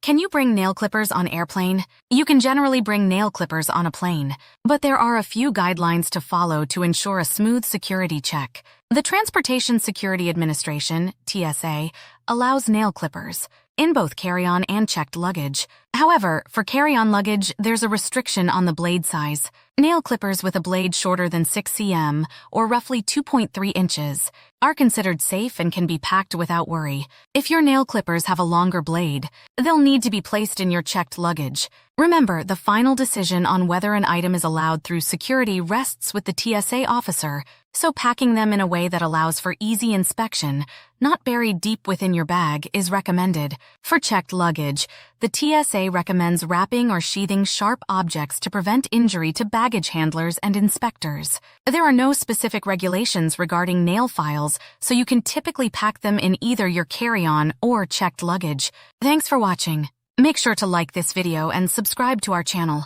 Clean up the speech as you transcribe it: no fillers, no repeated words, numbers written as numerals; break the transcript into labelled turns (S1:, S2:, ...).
S1: Can you bring nail clippers on airplane? You can generally bring nail clippers on a plane, but there are a few guidelines to follow to ensure a smooth security check. The Transportation Security Administration, TSA, allows nail clippers in both carry-on and checked luggage. However, for carry-on luggage, there's a restriction on the blade size. Nail clippers with a blade shorter than 6 cm, or roughly 2.3 inches, are considered safe and can be packed without worry. If your nail clippers have a longer blade, they'll need to be placed in your checked luggage. Remember, the final decision on whether an item is allowed through security rests with the TSA officer, so packing them in a way that allows for easy inspection, not buried deep within your bag, is recommended. For checked luggage, the TSA recommends wrapping or sheathing sharp objects to prevent injury to baggage handlers and inspectors. There are no specific regulations regarding nail files, so you can typically pack them in either your carry-on or checked luggage. Thanks for watching. Make sure to like this video and subscribe to our channel.